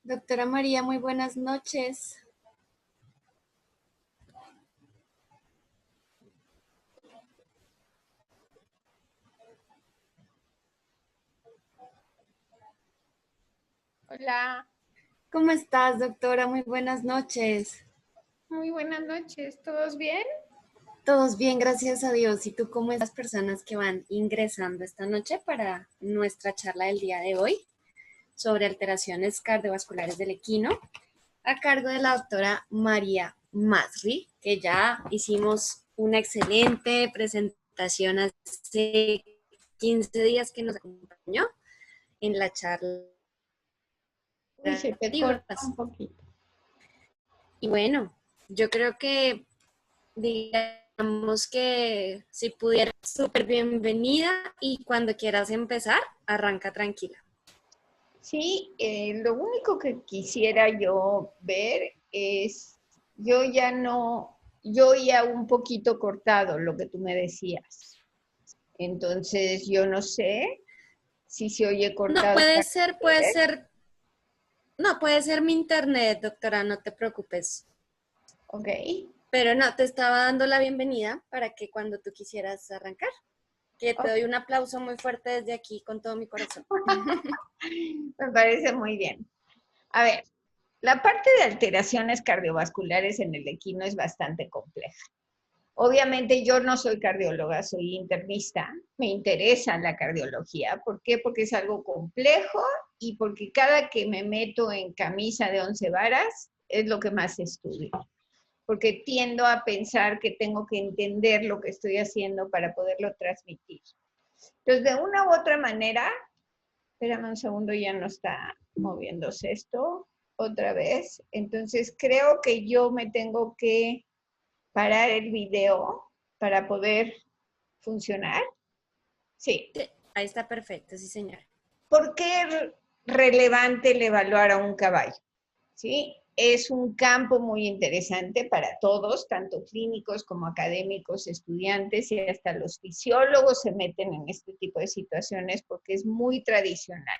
Doctora María, muy buenas noches. Hola, ¿Cómo estás, doctora? Muy buenas noches. muy buenas noches, ¿todos bien? Todos bien, gracias a Dios. ¿Y tú cómo estás? Las personas que van ingresando esta noche para nuestra charla del día de hoy sobre alteraciones cardiovasculares del equino, a cargo de la doctora María Masri, que ya hicimos una excelente presentación hace 15 días que nos acompañó en la charla. Uy, se te corta un poquito. Y bueno, yo creo que digamos que si pudiera, súper bienvenida y cuando quieras empezar, arranca tranquila. Sí, lo único que quisiera yo ver es, yo ya no, yo oía un poquito cortado lo que tú me decías. Entonces, yo no sé si se oye No, cortado para ustedes. puede ser mi internet, doctora, no te preocupes. Ok. Pero no, te estaba dando la bienvenida para que cuando tú quisieras arrancar, que te Ok. doy un aplauso muy fuerte desde aquí con todo mi corazón. Me parece muy bien. A ver, la parte de alteraciones cardiovasculares en el equino es bastante compleja. Obviamente yo no soy cardióloga, soy internista, me interesa la cardiología. ¿Por qué? Porque es algo complejo y porque cada que me meto en camisa de 11 varas es lo que más estudio. Porque tiendo a pensar que tengo que entender lo que estoy haciendo para poderlo transmitir. Entonces, de una u otra manera, espérame un segundo, ya no está moviéndose esto otra vez. Entonces, creo que yo me tengo que parar el video para poder funcionar. Sí. Sí, ahí está perfecto, sí, señora. ¿Por qué es relevante el evaluar a un caballo? ¿Sí? Es un campo muy interesante para todos, tanto clínicos como académicos, estudiantes y hasta los fisiólogos se meten en este tipo de situaciones porque es muy tradicional.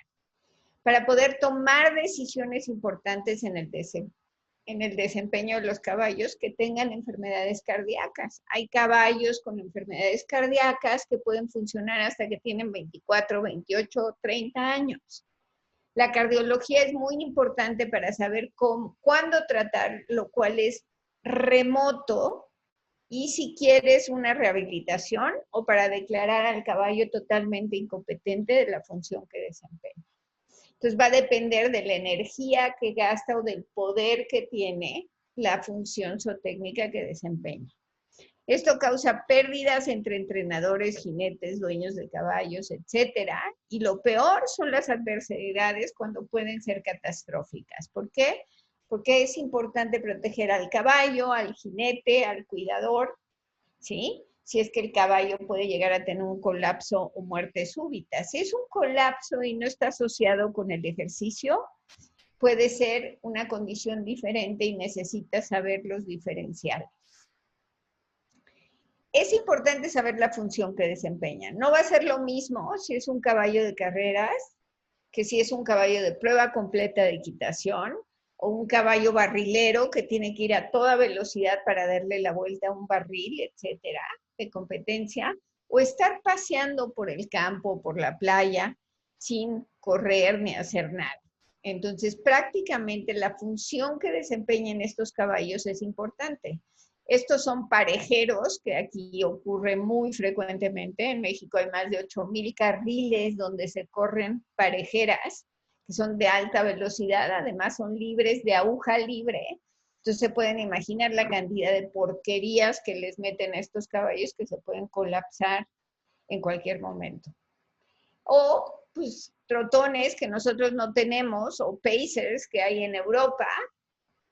Para poder tomar decisiones importantes en el desempeño de los caballos que tengan enfermedades cardíacas. Hay caballos con enfermedades cardíacas que pueden funcionar hasta que tienen 24, 28, 30 años. La cardiología es muy importante para saber cuándo tratar, lo cual es remoto y si quieres una rehabilitación o para declarar al caballo totalmente incompetente de la función que desempeña. Entonces va a depender de la energía que gasta o del poder que tiene la función zootécnica que desempeña. Esto causa pérdidas entre entrenadores, jinetes, dueños de caballos, etcétera. Y lo peor son las adversidades cuando pueden ser catastróficas. ¿Por qué? Porque es importante proteger al caballo, al jinete, al cuidador, ¿sí? Si es que el caballo puede llegar a tener un colapso o muerte súbita. Si es un colapso y no está asociado con el ejercicio, puede ser una condición diferente y necesitas saber los diferenciales. Es importante saber la función que desempeña. No va a ser lo mismo si es un caballo de carreras que si es un caballo de prueba completa de equitación o un caballo barrilero que tiene que ir a toda velocidad para darle la vuelta a un barril, etcétera, de competencia, o estar paseando por el campo, por la playa, sin correr ni hacer nada. Entonces, prácticamente la función que desempeñan estos caballos es importante. Estos son parejeros, que aquí ocurre muy frecuentemente. En México hay más de 8,000 carriles donde se corren parejeras, que son de alta velocidad, además son libres de aguja libre. Entonces se pueden imaginar la cantidad de porquerías que les meten a estos caballos que se pueden colapsar en cualquier momento. O pues trotones que nosotros no tenemos, o pacers que hay en Europa,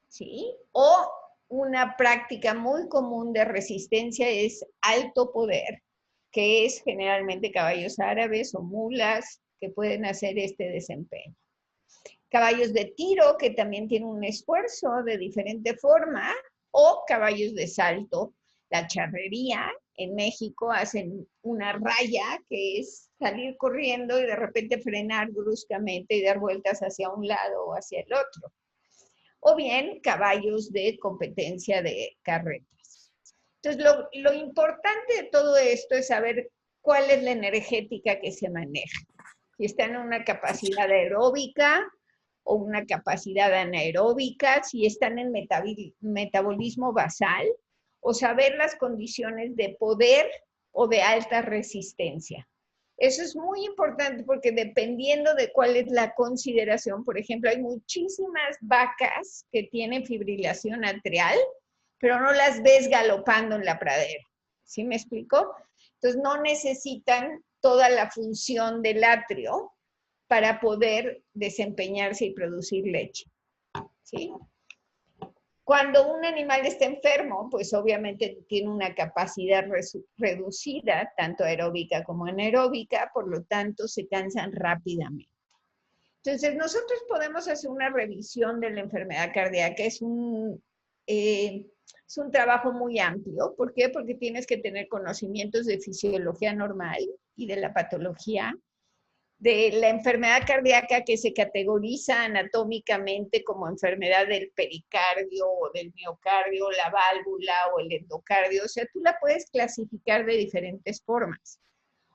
¿sí? O una práctica muy común de resistencia es alto poder, que es generalmente caballos árabes o mulas que pueden hacer este desempeño. Caballos de tiro, que también tienen un esfuerzo de diferente forma, o caballos de salto. La charrería en México hacen una raya que es salir corriendo y de repente frenar bruscamente y dar vueltas hacia un lado o hacia el otro. O bien caballos de competencia de carreras. Entonces, lo importante de todo esto es saber cuál es la energética que se maneja. Si están en una capacidad aeróbica o una capacidad anaeróbica, si están en metabolismo basal, o saber las condiciones de poder o de alta resistencia. Eso es muy importante porque dependiendo de cuál es la consideración, por ejemplo, hay muchísimas vacas que tienen fibrilación atrial, pero no las ves galopando en la pradera. ¿Sí me explico? Entonces no necesitan toda la función del atrio para poder desempeñarse y producir leche. ¿Sí? Cuando un animal está enfermo, pues obviamente tiene una capacidad reducida, tanto aeróbica como anaeróbica, por lo tanto se cansan rápidamente. Entonces nosotros podemos hacer una revisión de la enfermedad cardíaca, es un trabajo muy amplio. ¿Por qué? Porque tienes que tener conocimientos de fisiología normal y de la patología, de la enfermedad cardíaca que se categoriza anatómicamente como enfermedad del pericardio o del miocardio, la válvula o el endocardio. O sea, tú la puedes clasificar de diferentes formas.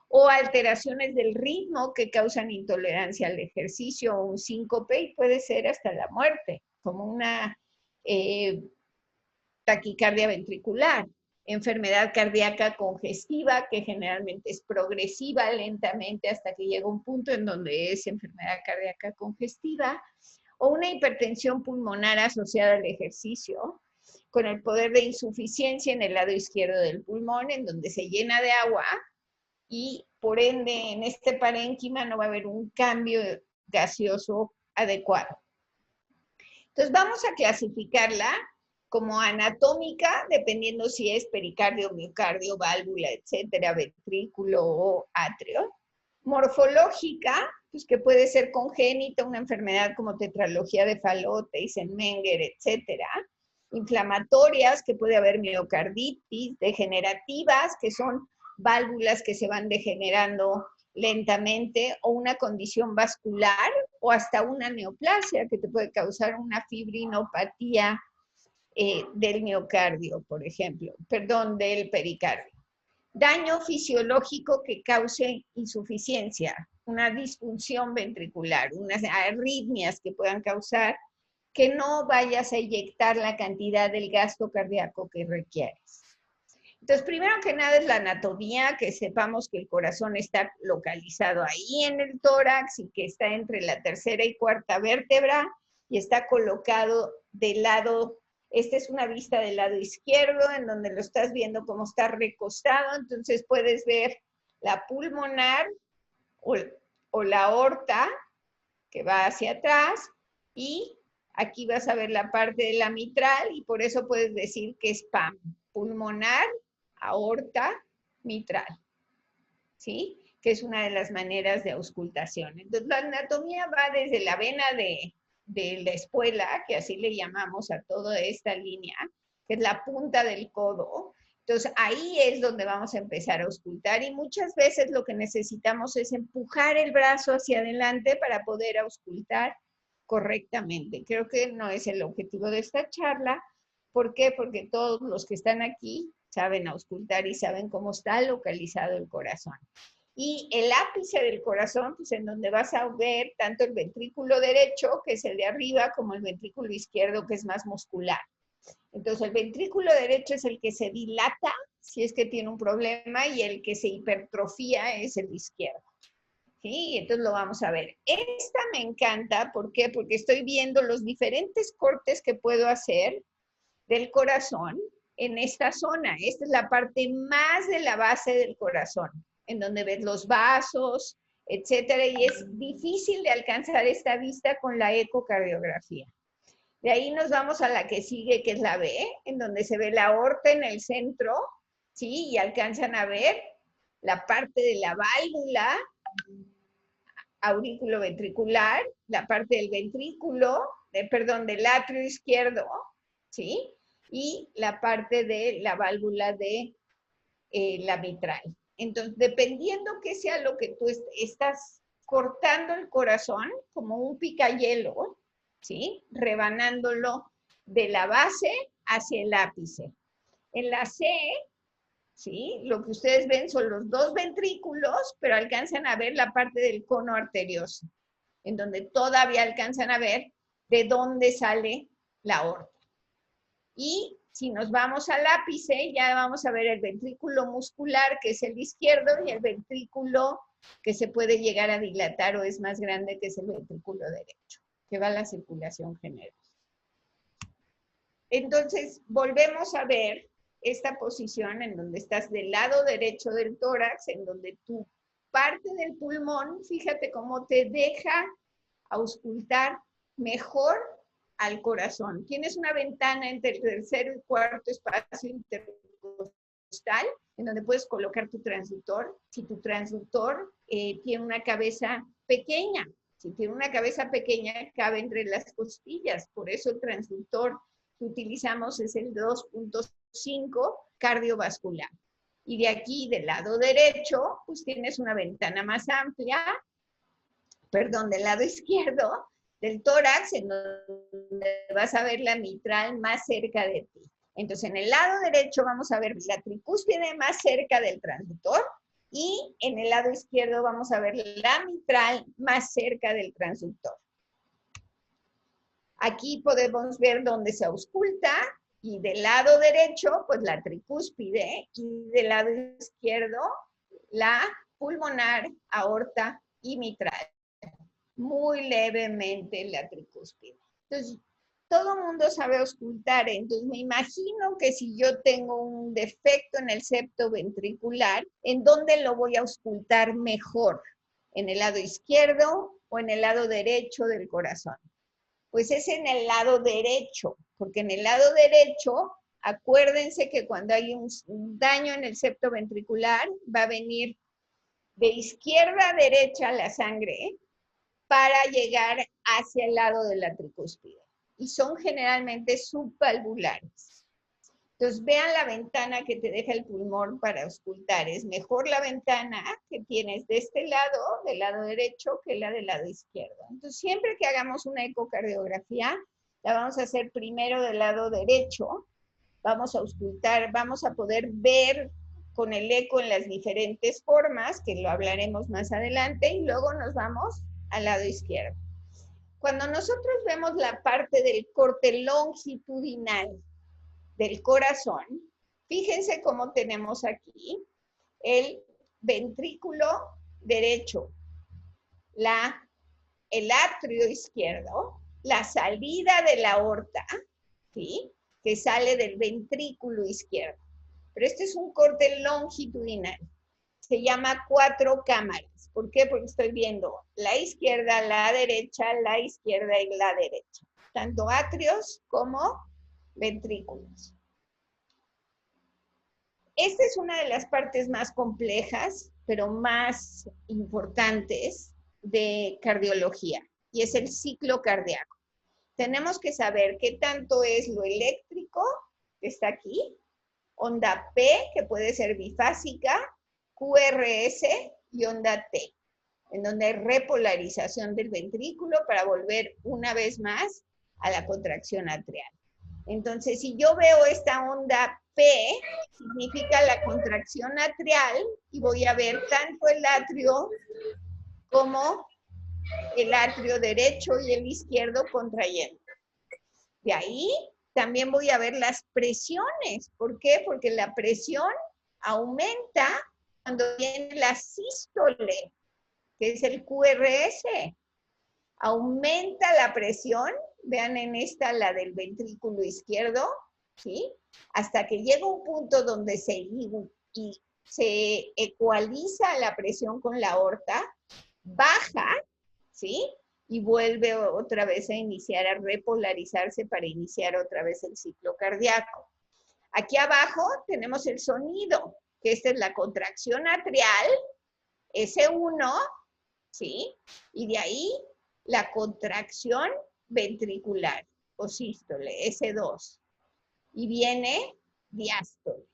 O alteraciones del ritmo que causan intolerancia al ejercicio o un síncope y puede ser hasta la muerte, como una taquicardia ventricular, enfermedad cardíaca congestiva, que generalmente es progresiva lentamente hasta que llega un punto en donde es enfermedad cardíaca congestiva, o una hipertensión pulmonar asociada al ejercicio, con el poder de insuficiencia en el lado izquierdo del pulmón, en donde se llena de agua y por ende en este parénquima no va a haber un cambio gaseoso adecuado. Entonces vamos a clasificarla como anatómica, dependiendo si es pericardio, miocardio, válvula, etcétera, ventrículo o atrio. Morfológica, pues que puede ser congénita, una enfermedad como tetralogía de Fallot, Eisenmenger, etcétera. Inflamatorias, que puede haber miocarditis, degenerativas, que son válvulas que se van degenerando lentamente, o una condición vascular, o hasta una neoplasia que te puede causar una fibrinopatía del miocardio, por ejemplo, perdón, del pericardio. Daño fisiológico que cause insuficiencia, una disfunción ventricular, unas arritmias que puedan causar que no vayas a inyectar la cantidad del gasto cardíaco que requieres. Entonces, primero que nada es la anatomía, que sepamos que el corazón está localizado ahí en el tórax y que está entre la tercera y cuarta vértebra y está colocado del lado. Esta es una vista del lado izquierdo, en donde lo estás viendo como está recostado, entonces puedes ver la pulmonar o la aorta que va hacia atrás, y aquí vas a ver la parte de la mitral, y por eso puedes decir que es PAM, pulmonar, aorta, mitral, ¿sí? Que es una de las maneras de auscultación. Entonces la anatomía va desde la vena de la espuela, que así le llamamos a toda esta línea, que es la punta del codo. Entonces ahí es donde vamos a empezar a auscultar, y muchas veces lo que necesitamos es empujar el brazo hacia adelante para poder auscultar correctamente. Creo que no es el objetivo de esta charla. ¿Por qué? Porque todos los que están aquí saben auscultar y saben cómo está localizado el corazón. Y el ápice del corazón, pues en donde vas a ver tanto el ventrículo derecho, que es el de arriba, como el ventrículo izquierdo, que es más muscular. Entonces el ventrículo derecho es el que se dilata, si es que tiene un problema, y el que se hipertrofía es el izquierdo. ¿Sí? Entonces lo vamos a ver. Esta me encanta, ¿por qué? Porque estoy viendo los diferentes cortes que puedo hacer del corazón en esta zona. Esta es la parte más de la base del corazón, en donde ves los vasos, etcétera, y es difícil de alcanzar esta vista con la ecocardiografía. De ahí nos vamos a la que sigue, que es la B, en donde se ve la aorta en el centro, ¿sí? Y alcanzan a ver la parte de la válvula auriculoventricular, la parte del ventrículo, del atrio izquierdo, ¿sí? Y la parte de la válvula de la mitral. Entonces, dependiendo que sea lo que tú estás cortando el corazón, como un picayelo, ¿sí? Rebanándolo de la base hacia el ápice. En la C, ¿sí? Lo que ustedes ven son los dos ventrículos, pero alcanzan a ver la parte del cono arterioso, en donde todavía alcanzan a ver de dónde sale la aorta. Y si nos vamos al ápice, ya vamos a ver el ventrículo muscular, que es el izquierdo, y el ventrículo que se puede llegar a dilatar o es más grande, que es el ventrículo derecho, que va a la circulación general. Entonces, volvemos a ver esta posición en donde estás del lado derecho del tórax, en donde tu parte del pulmón, fíjate cómo te deja auscultar mejor al corazón. Tienes una ventana entre el tercer y cuarto espacio intercostal, en donde puedes colocar tu transductor. Si tu transductor tiene una cabeza pequeña, si tiene una cabeza pequeña, cabe entre las costillas. Por eso el transductor que utilizamos es el 2.5 cardiovascular. Y de aquí, del lado derecho, pues tienes una ventana más amplia, perdón, del lado izquierdo del tórax, en donde vas a ver la mitral más cerca de ti. Entonces, en el lado derecho vamos a ver la tricúspide más cerca del transductor y en el lado izquierdo vamos a ver la mitral más cerca del transductor. Aquí podemos ver dónde se ausculta y del lado derecho, pues la tricúspide y del lado izquierdo, la pulmonar, aorta y mitral. Muy levemente la tricúspide. Entonces, todo el mundo sabe auscultar, entonces me imagino que si yo tengo un defecto en el septo ventricular, ¿en dónde lo voy a auscultar mejor? ¿En el lado izquierdo o en el lado derecho del corazón? Pues es en el lado derecho, porque en el lado derecho, acuérdense que cuando hay un daño en el septo ventricular, va a venir de izquierda a derecha la sangre para llegar hacia el lado de la tricúspide. Y son generalmente subvalvulares. Entonces, vean la ventana que te deja el pulmón para auscultar. Es mejor la ventana que tienes de este lado, del lado derecho, que la del lado izquierdo. Entonces, siempre que hagamos una ecocardiografía, la vamos a hacer primero del lado derecho. Vamos a auscultar, vamos a poder ver con el eco en las diferentes formas, que lo hablaremos más adelante, y luego nos vamos al lado izquierdo. Cuando nosotros vemos la parte del corte longitudinal del corazón, fíjense cómo tenemos aquí el ventrículo derecho, el atrio izquierdo, la salida de la aorta, ¿sí? Que sale del ventrículo izquierdo. Pero este es un corte longitudinal. Se llama 4 cámaras. ¿Por qué? Porque estoy viendo la izquierda, la derecha, la izquierda y la derecha. Tanto atrios como ventrículos. Esta es una de las partes más complejas, pero más importantes de cardiología, y es el ciclo cardíaco. Tenemos que saber qué tanto es lo eléctrico, que está aquí, onda P, que puede ser bifásica, QRS y onda T, en donde hay repolarización del ventrículo para volver una vez más a la contracción atrial. Entonces, si yo veo esta onda P, significa la contracción atrial y voy a ver tanto el atrio como el atrio derecho y el izquierdo contrayendo. De ahí también voy a ver las presiones. ¿Por qué? Porque la presión aumenta cuando viene la sístole, que es el QRS. Aumenta la presión, vean en esta la del ventrículo izquierdo, ¿sí? Hasta que llega un punto donde se ecualiza la presión con la aorta, baja, ¿sí? Y vuelve otra vez a iniciar, a repolarizarse para iniciar otra vez el ciclo cardíaco. Aquí abajo tenemos el sonido, que esta es la contracción atrial, S1, ¿sí? Y de ahí la contracción ventricular o sístole, S2. Y viene diástole.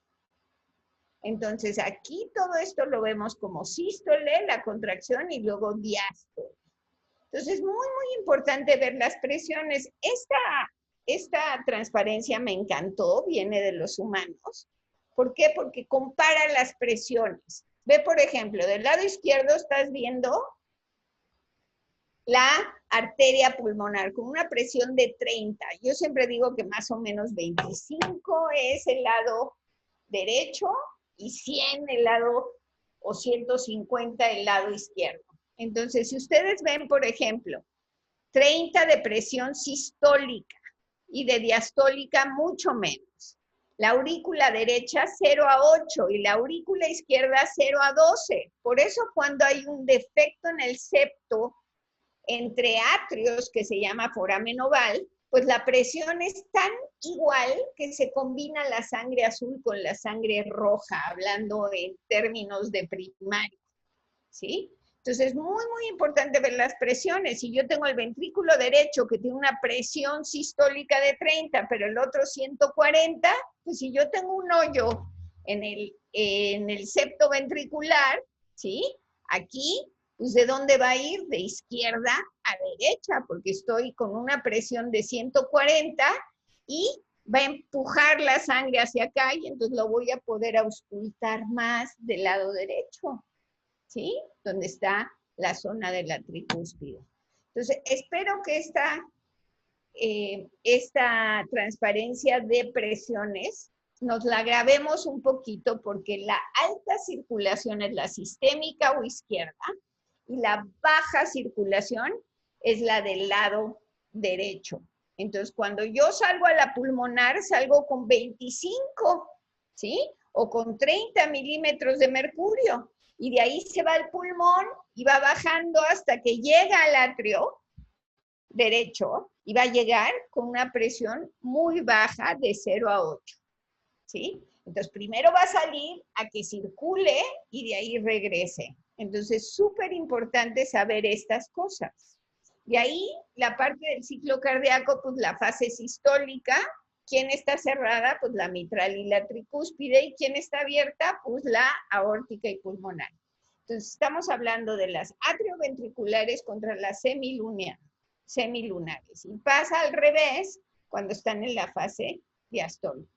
Entonces, aquí todo esto lo vemos como sístole, la contracción, y luego diástole. Entonces, es muy, muy importante ver las presiones. Esta transparencia me encantó, viene de los humanos. ¿Por qué? Porque compara las presiones. Ve, por ejemplo, del lado izquierdo estás viendo la arteria pulmonar con una presión de 30. Yo siempre digo que más o menos 25 es el lado derecho y 100 el lado, o 150 el lado izquierdo. Entonces, si ustedes ven, por ejemplo, 30 de presión sistólica y de diastólica mucho menos. La aurícula derecha 0 a 8 y la aurícula izquierda 0 a 12. Por eso cuando hay un defecto en el septo entre atrios, que se llama foramen oval, pues la presión es tan igual que se combina la sangre azul con la sangre roja, hablando en términos de primaria, ¿sí? Entonces es muy, muy importante ver las presiones. Si yo tengo el ventrículo derecho que tiene una presión sistólica de 30, pero el otro 140, pues si yo tengo un hoyo en el septo ventricular, ¿sí? Aquí, pues ¿de dónde va a ir? De izquierda a derecha, porque estoy con una presión de 140 y va a empujar la sangre hacia acá y entonces lo voy a poder auscultar más del lado derecho, ¿sí? Donde está la zona de la tricúspide. Entonces, espero que esta transparencia de presiones nos la grabemos un poquito, porque la alta circulación es la sistémica o izquierda y la baja circulación es la del lado derecho. Entonces, cuando yo salgo a la pulmonar, salgo con 25, ¿sí? O con 30 milímetros de mercurio. Y de ahí se va al pulmón y va bajando hasta que llega al atrio derecho y va a llegar con una presión muy baja de 0 a 8, ¿sí? Entonces, primero va a salir a que circule y de ahí regrese. Entonces, es súper importante saber estas cosas. De ahí, la parte del ciclo cardíaco, pues la fase sistólica. ¿Quién está cerrada? Pues la mitral y la tricúspide. ¿Y quién está abierta? Pues la aórtica y pulmonar. Entonces, estamos hablando de las atrioventriculares contra las semilunares. Y pasa al revés cuando están en la fase diastólica.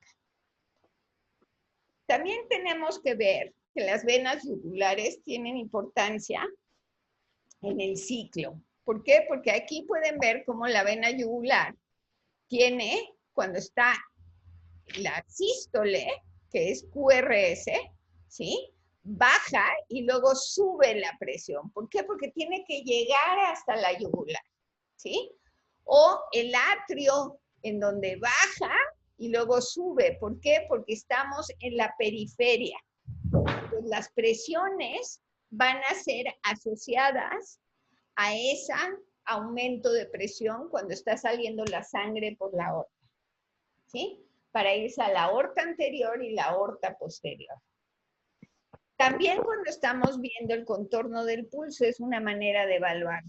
También tenemos que ver que las venas yugulares tienen importancia en el ciclo. ¿Por qué? Porque aquí pueden ver cómo la vena yugular tiene, cuando está la sístole, que es QRS, ¿sí? Baja y luego sube la presión. ¿Por qué? Porque tiene que llegar hasta la yugular, ¿sí? O el atrio, en donde baja y luego sube. ¿Por qué? Porque estamos en la periferia. Pues las presiones van a ser asociadas a ese aumento de presión cuando está saliendo la sangre por la aorta, ¿sí? Para irse a la aorta anterior y la aorta posterior. También cuando estamos viendo el contorno del pulso es una manera de evaluar.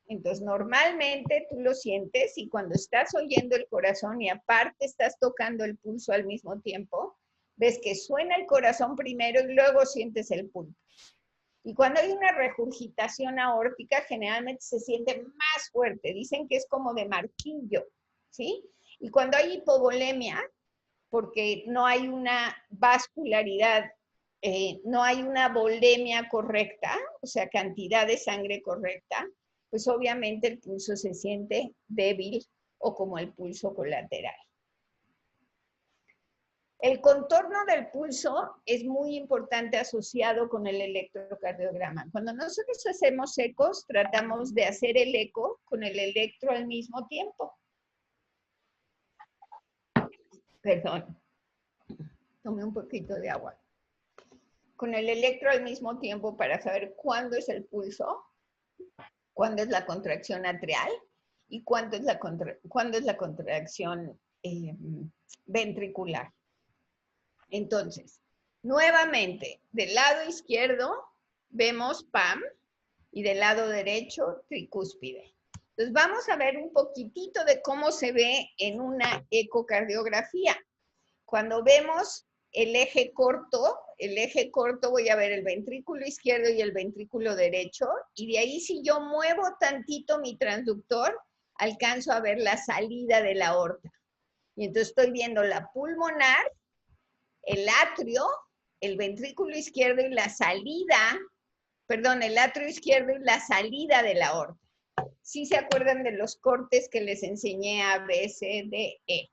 Entonces, normalmente tú lo sientes y cuando estás oyendo el corazón y aparte estás tocando el pulso al mismo tiempo, ves que suena el corazón primero y luego sientes el pulso. Y cuando hay una regurgitación aórtica, generalmente se siente más fuerte. Dicen que es como de martillo, ¿sí? Y cuando hay hipovolemia, porque no hay una vascularidad, no hay una volemia correcta, o sea, cantidad de sangre correcta, pues obviamente el pulso se siente débil o como el pulso colateral. El contorno del pulso es muy importante asociado con el electrocardiograma. Cuando nosotros hacemos ecos, tratamos de hacer el eco con el electro al mismo tiempo. Perdón, tomé un poquito de agua. Con el electro al mismo tiempo para saber cuándo es el pulso, cuándo es la contracción atrial y cuándo es la contracción ventricular. Entonces, nuevamente, del lado izquierdo vemos PAM y del lado derecho tricúspide. Entonces, vamos a ver un poquitito de cómo se ve en una ecocardiografía. Cuando vemos el eje corto, el eje corto, voy a ver el ventrículo izquierdo y el ventrículo derecho, y de ahí si yo muevo tantito mi transductor, alcanzo a ver la salida de la aorta. Y entonces estoy viendo la pulmonar, el atrio, el ventrículo izquierdo y la salida, perdón, el atrio izquierdo y la salida de la aorta. ¿Sí se acuerdan de los cortes que les enseñé A, B, C, D, E?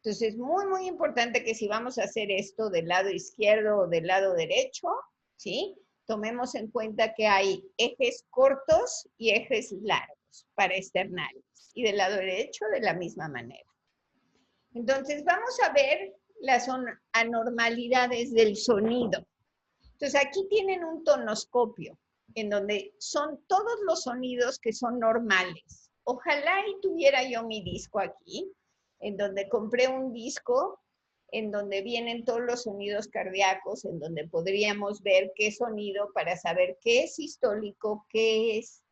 Entonces, muy, muy importante que si vamos a hacer esto del lado izquierdo o del lado derecho, ¿sí? Tomemos en cuenta que hay ejes cortos y ejes largos para externales. Y del lado derecho, de la misma manera. Entonces, vamos a ver las anormalidades del sonido. Entonces, aquí tienen un tonoscopio, en donde son todos los sonidos que son normales. Ojalá y tuviera yo mi disco aquí, en donde compré un disco, en donde vienen todos los sonidos cardíacos, en donde podríamos ver qué sonido para saber qué es sistólico, qué es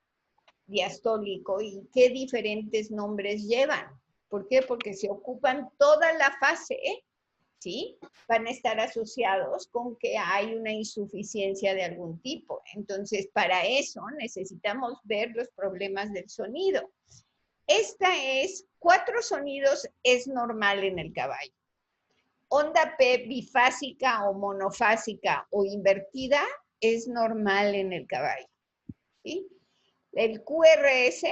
diastólico y qué diferentes nombres llevan. ¿Por qué? Porque se ocupan toda la fase, ¿sí? Van a estar asociados con que hay una insuficiencia de algún tipo. Entonces, para eso necesitamos ver los problemas del sonido. Esta es, 4 sonidos es normal en el caballo. Onda P bifásica o monofásica o invertida es normal en el caballo, ¿sí? El QRS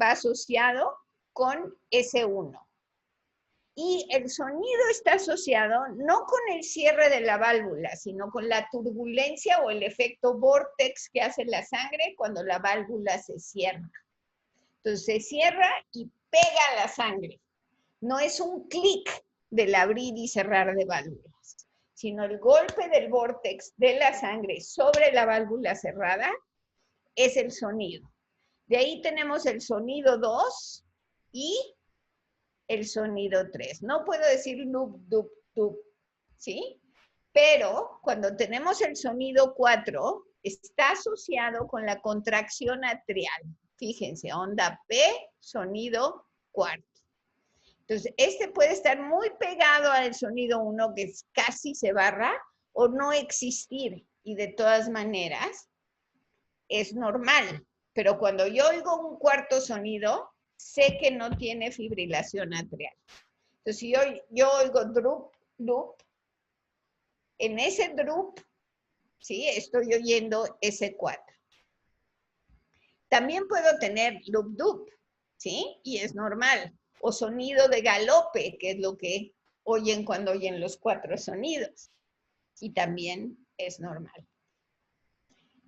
va asociado con S1. Y el sonido está asociado no con el cierre de la válvula, sino con la turbulencia o el efecto vórtex que hace la sangre cuando la válvula se cierra. Entonces se cierra y pega la sangre. No es un clic del abrir y cerrar de válvulas, sino el golpe del vórtex de la sangre sobre la válvula cerrada es el sonido. De ahí tenemos el sonido 2 y el sonido 3. No puedo decir loop, dup, dup, ¿sí? Pero cuando tenemos el sonido 4, está asociado con la contracción atrial. Fíjense, onda P, sonido cuarto. Entonces, este puede estar muy pegado al sonido 1, que casi se barra, o no existir. Y de todas maneras, es normal. Pero cuando yo oigo un cuarto sonido, sé que no tiene fibrilación atrial. Entonces, si yo oigo drup, loop, en ese drup, ¿sí? Estoy oyendo S4. También puedo tener loop, dup, ¿sí? Y es normal. O sonido de galope, que es lo que oyen cuando oyen los 4 sonidos. Y también es normal.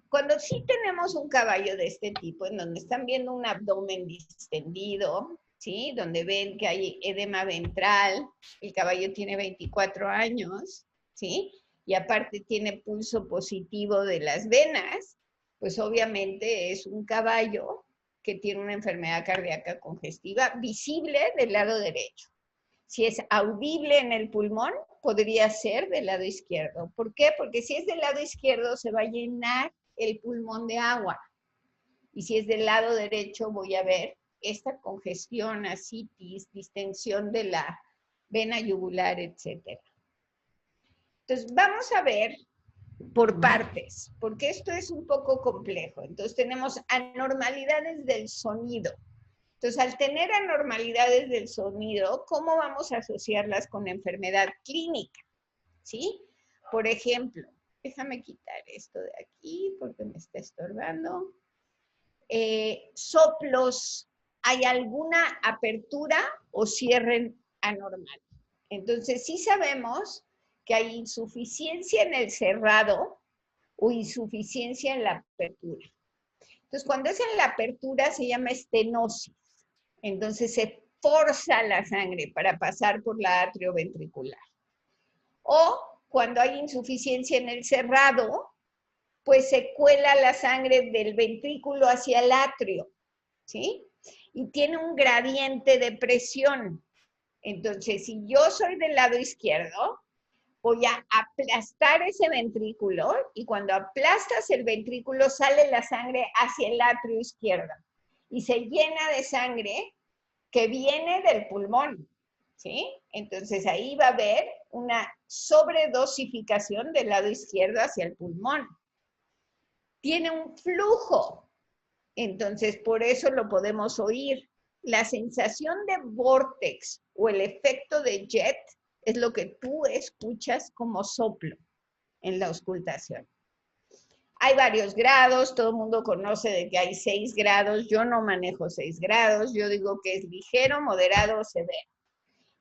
Cuando sí tenemos un caballo de este tipo, en donde están viendo un abdomen distendido, ¿sí? Donde ven que hay edema ventral, el caballo tiene 24 años, ¿sí? Y aparte tiene pulso positivo de las venas, pues obviamente es un caballo que tiene una enfermedad cardíaca congestiva visible del lado derecho. Si es audible en el pulmón, podría ser del lado izquierdo. ¿Por qué? Porque si es del lado izquierdo, se va a llenar el pulmón de agua. Y si es del lado derecho, voy a ver esta congestión, ascitis, distensión de la vena yugular, etc. Entonces, vamos a ver por partes, porque esto es un poco complejo. Entonces, tenemos anormalidades del sonido. Entonces, al tener anormalidades del sonido, ¿cómo vamos a asociarlas con enfermedad clínica? ¿Sí? Por ejemplo, déjame quitar esto de aquí porque me está estorbando. Soplos, ¿hay alguna apertura o cierre anormal? Entonces, sí sabemos que hay insuficiencia en el cerrado o insuficiencia en la apertura. Entonces, cuando es en la apertura se llama estenosis. Entonces, se forza la sangre para pasar por la atrioventricular. O cuando hay insuficiencia en el cerrado, pues se cuela la sangre del ventrículo hacia el atrio, ¿sí? Y tiene un gradiente de presión. Entonces, si yo soy del lado izquierdo, voy a aplastar ese ventrículo y cuando aplastas el ventrículo sale la sangre hacia el atrio izquierdo y se llena de sangre que viene del pulmón, ¿sí? Entonces ahí va a haber una sobredosificación del lado izquierdo hacia el pulmón. Tiene un flujo, entonces por eso lo podemos oír. La sensación de vórtex o el efecto de jet es lo que tú escuchas como soplo en la auscultación. Hay varios grados, todo el mundo conoce de que hay 6 grados, yo no manejo 6 grados, yo digo que es ligero, moderado o severo.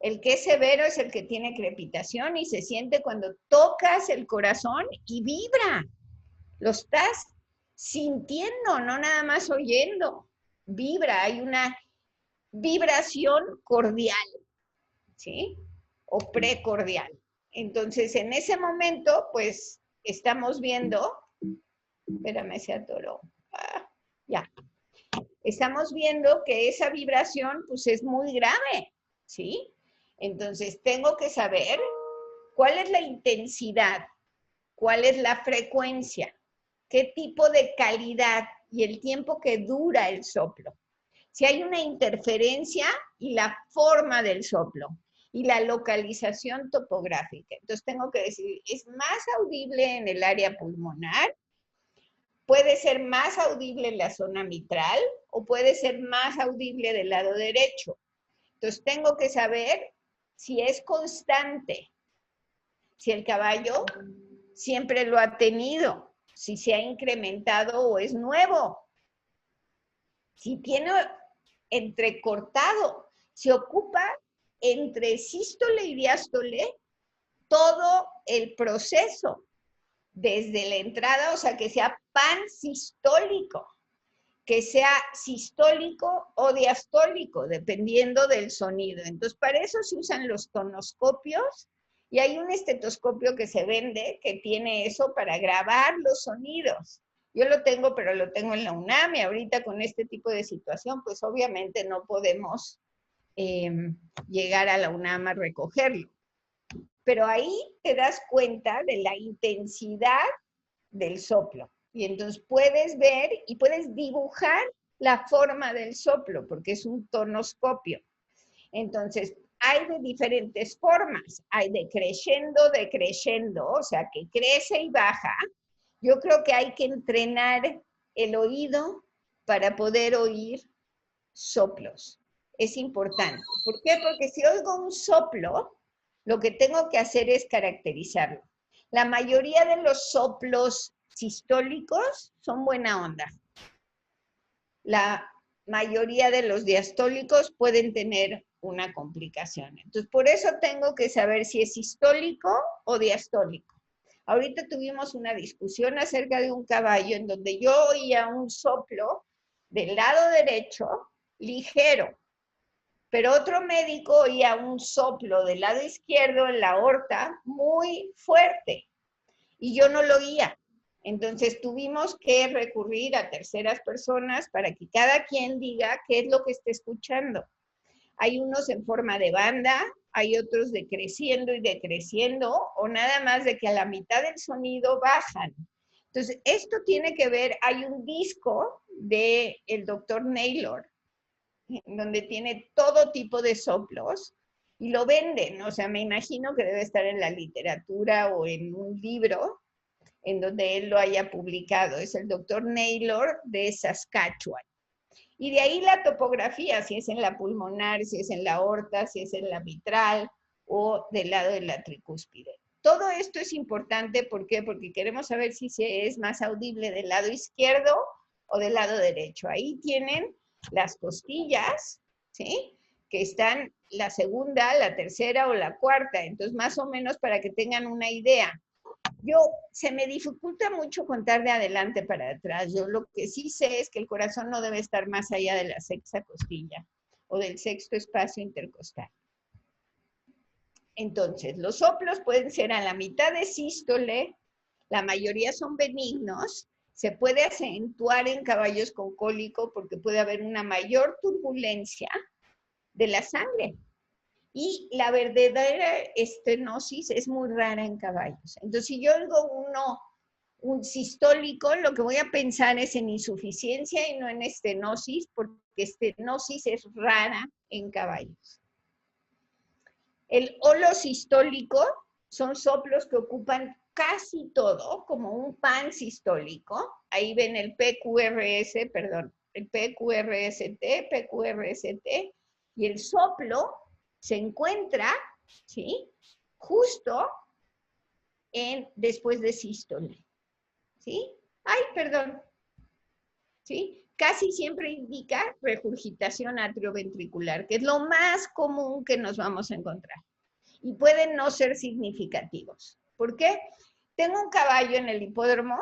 El que es severo es el que tiene crepitación y se siente cuando tocas el corazón y vibra. Lo estás sintiendo, no nada más oyendo. Vibra, hay una vibración cordial, ¿sí? O precordial. Entonces, en ese momento, pues, estamos viendo, espérame, se atoró. Ya. Estamos viendo que esa vibración, pues, es muy grave, ¿sí? Entonces, tengo que saber cuál es la intensidad, cuál es la frecuencia, qué tipo de calidad y el tiempo que dura el soplo. Si hay una interferencia y la forma del soplo y la localización topográfica. Entonces tengo que decir, ¿es más audible en el área pulmonar? ¿Puede ser más audible en la zona mitral o puede ser más audible del lado derecho? Entonces tengo que saber si es constante, si el caballo siempre lo ha tenido, si se ha incrementado o es nuevo, si tiene entrecortado, se ocupa entre sístole y diástole todo el proceso, desde la entrada, o sea, que sea pansistólico, que sea sistólico o diastólico, dependiendo del sonido. Entonces, para eso se usan los tonoscopios y hay un estetoscopio que se vende que tiene eso para grabar los sonidos. Yo lo tengo, pero lo tengo en la UNAM y ahorita con este tipo de situación, pues obviamente no podemos llegar a la UNAM a recogerlo. Pero ahí te das cuenta de la intensidad del soplo. Y entonces puedes ver y puedes dibujar la forma del soplo, porque es un tonoscopio. Entonces, hay de diferentes formas. Hay decreciendo, o sea, que crece y baja. Yo creo que hay que entrenar el oído para poder oír soplos. Es importante. ¿Por qué? Porque si oigo un soplo, lo que tengo que hacer es caracterizarlo. La mayoría de los soplos sistólicos son buena onda. La mayoría de los diastólicos pueden tener una complicación. Entonces, por eso tengo que saber si es sistólico o diastólico. Ahorita tuvimos una discusión acerca de un caballo en donde yo oía un soplo del lado derecho ligero, pero otro médico oía un soplo del lado izquierdo en la aorta muy fuerte y yo no lo oía. Entonces tuvimos que recurrir a terceras personas para que cada quien diga qué es lo que está escuchando. Hay unos en forma de banda, hay otros decreciendo y decreciendo, o nada más de que a la mitad del sonido bajan. Entonces, esto tiene que ver, hay un disco del doctor Naylor, donde tiene todo tipo de soplos, y lo venden, o sea, me imagino que debe estar en la literatura o en un libro, en donde él lo haya publicado. Es el doctor Naylor de Saskatchewan. Y de ahí la topografía, si es en la pulmonar, si es en la aorta, si es en la mitral o del lado de la tricúspide. Todo esto es importante, ¿por qué? Porque queremos saber si es más audible del lado izquierdo o del lado derecho. Ahí tienen las costillas, ¿sí? Que están la segunda, la tercera o la cuarta. Entonces, más o menos para que tengan una idea. Se me dificulta mucho contar de adelante para atrás. Yo lo que sí sé es que el corazón no debe estar más allá de la sexta costilla o del sexto espacio intercostal. Entonces, los soplos pueden ser a la mitad de sístole, la mayoría son benignos, se puede acentuar en caballos con cólico porque puede haber una mayor turbulencia de la sangre. Y la verdadera estenosis es muy rara en caballos. Entonces, si yo oigo un sistólico, lo que voy a pensar es en insuficiencia y no en estenosis, porque estenosis es rara en caballos. El holosistólico son soplos que ocupan casi todo, como un pan sistólico. Ahí ven el PQRS, perdón, el PQRST, PQRST, y el soplo se encuentra, ¿sí?, justo después de sístole, ¿sí? Ay, perdón, ¿sí? Casi siempre indica regurgitación atrioventricular, que es lo más común que nos vamos a encontrar. Y pueden no ser significativos. ¿Por qué? Tengo un caballo en el hipódromo,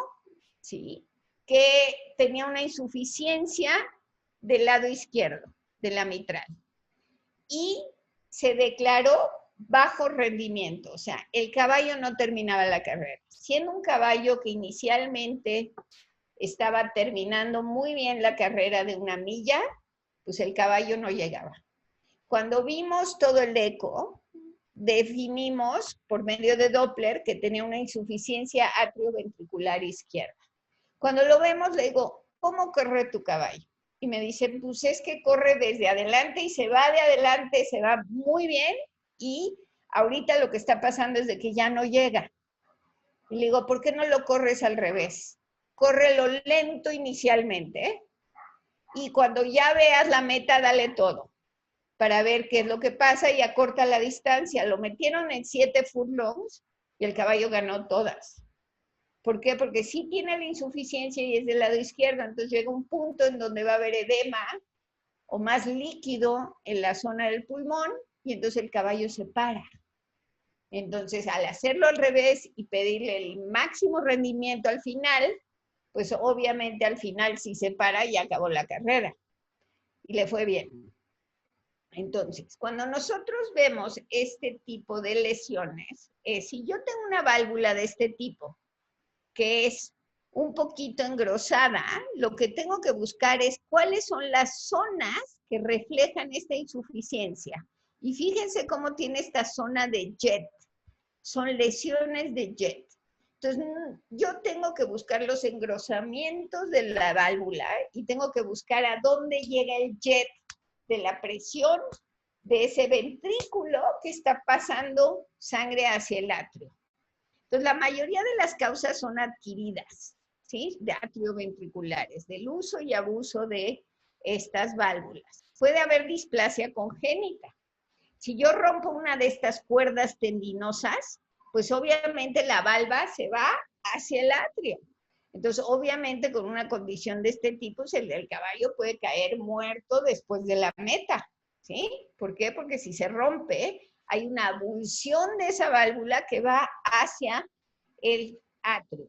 ¿sí?, que tenía una insuficiencia del lado izquierdo, de la mitral. Y se declaró bajo rendimiento, o sea, el caballo no terminaba la carrera. Siendo un caballo que inicialmente estaba terminando muy bien la carrera de 1 milla, pues el caballo no llegaba. Cuando vimos todo el eco, definimos por medio de Doppler que tenía una insuficiencia atrioventricular izquierda. Cuando lo vemos, le digo, ¿cómo corre tu caballo? Y me dice, pues es que corre desde adelante y se va de adelante, se va muy bien, y ahorita lo que está pasando es de que ya no llega. Y le digo, ¿por qué no lo corres al revés? Córrelo lento inicialmente, y cuando ya veas la meta, dale todo, para ver qué es lo que pasa y acorta la distancia. Lo metieron en 7 furlongs y el caballo ganó todas. ¿Por qué? Porque sí tiene la insuficiencia y es del lado izquierdo, entonces llega un punto en donde va a haber edema o más líquido en la zona del pulmón y entonces el caballo se para. Entonces, al hacerlo al revés y pedirle el máximo rendimiento al final, pues obviamente al final sí se para y acabó la carrera. Y le fue bien. Entonces, cuando nosotros vemos este tipo de lesiones, si yo tengo una válvula de este tipo, que es un poquito engrosada, lo que tengo que buscar es cuáles son las zonas que reflejan esta insuficiencia. Y fíjense cómo tiene esta zona de jet. Son lesiones de jet. Entonces, yo tengo que buscar los engrosamientos de la válvula y tengo que buscar a dónde llega el jet de la presión de ese ventrículo que está pasando sangre hacia el atrio. Entonces, la mayoría de las causas son adquiridas, ¿sí?, de atrioventriculares, del uso y abuso de estas válvulas. Puede haber displasia congénita. Si yo rompo una de estas cuerdas tendinosas, pues obviamente la valva se va hacia el atrio. Entonces, obviamente, con una condición de este tipo, el caballo puede caer muerto después de la meta, ¿sí? ¿Por qué? Porque si se rompe, hay una abulsión de esa válvula que va hacia el atrio.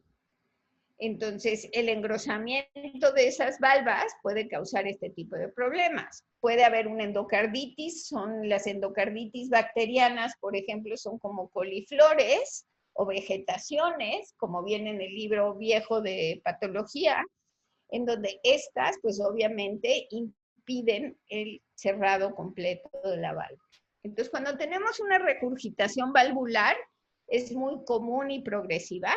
Entonces, el engrosamiento de esas valvas puede causar este tipo de problemas. Puede haber una endocarditis, son las endocarditis bacterianas, por ejemplo, son como coliflores o vegetaciones, como viene en el libro viejo de patología, en donde estas, pues obviamente, impiden el cerrado completo de la válvula. Entonces, cuando tenemos una regurgitación valvular, es muy común y progresiva.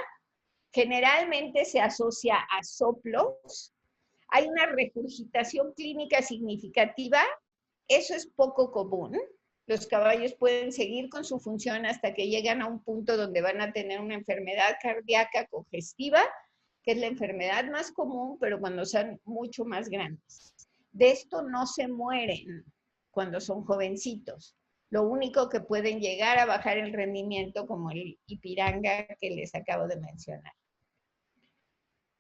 Generalmente se asocia a soplos. Hay una regurgitación clínica significativa. Eso es poco común. Los caballos pueden seguir con su función hasta que llegan a un punto donde van a tener una enfermedad cardíaca congestiva, que es la enfermedad más común, pero cuando son mucho más grandes. De esto no se mueren cuando son jovencitos. Lo único que pueden llegar a bajar el rendimiento, como el Ipiranga que les acabo de mencionar.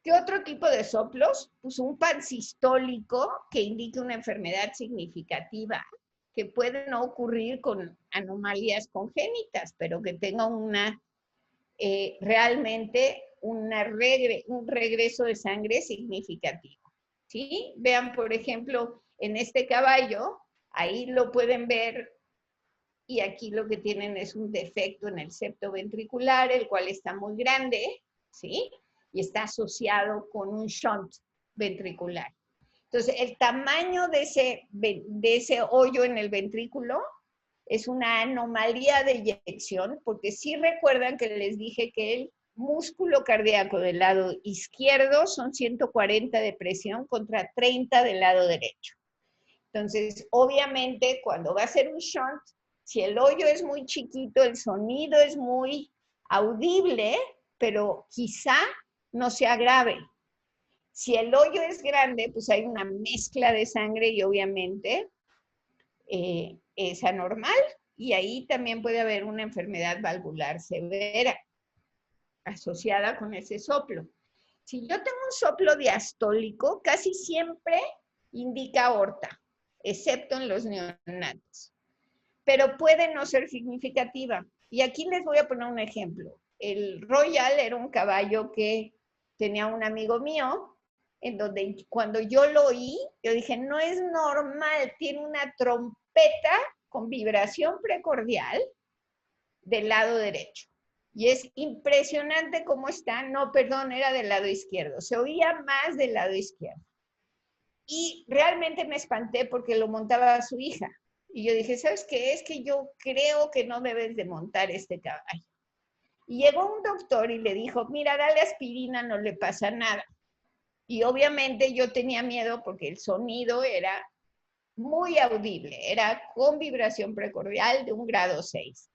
¿Qué otro tipo de soplos? Pues un pansistólico que indique una enfermedad significativa, que puede no ocurrir con anomalías congénitas, pero que tenga realmente un regreso de sangre significativo, ¿sí? Vean, por ejemplo, en este caballo, ahí lo pueden ver, y aquí lo que tienen es un defecto en el septo ventricular, el cual está muy grande, ¿sí?, y está asociado con un shunt ventricular. Entonces, el tamaño de ese hoyo en el ventrículo es una anomalía de eyección, porque sí recuerdan que les dije que el músculo cardíaco del lado izquierdo son 140 de presión contra 30 del lado derecho. Entonces, obviamente, cuando va a ser un shunt, Si el hoyo es muy chiquito, el sonido es muy audible, pero quizá no sea grave. Si el hoyo es grande, pues hay una mezcla de sangre y obviamente es anormal y ahí también puede haber una enfermedad valvular severa asociada con ese soplo. Si yo tengo un soplo diastólico, casi siempre indica aorta, excepto en los neonatos, pero puede no ser significativa. Y aquí les voy a poner un ejemplo. El Royal era un caballo que tenía un amigo mío, en donde cuando yo lo oí, yo dije, no es normal, tiene una trompeta con vibración precordial del lado derecho. Y es impresionante cómo está, no, perdón, era del lado izquierdo, se oía más del lado izquierdo. Y realmente me espanté porque lo montaba su hija. Y yo dije, ¿sabes qué? Es que yo creo que no debes de montar este caballo. Y llegó un doctor y le dijo, mira, dale aspirina, no le pasa nada. Y obviamente yo tenía miedo porque el sonido era muy audible, era con vibración precordial de un grado 6.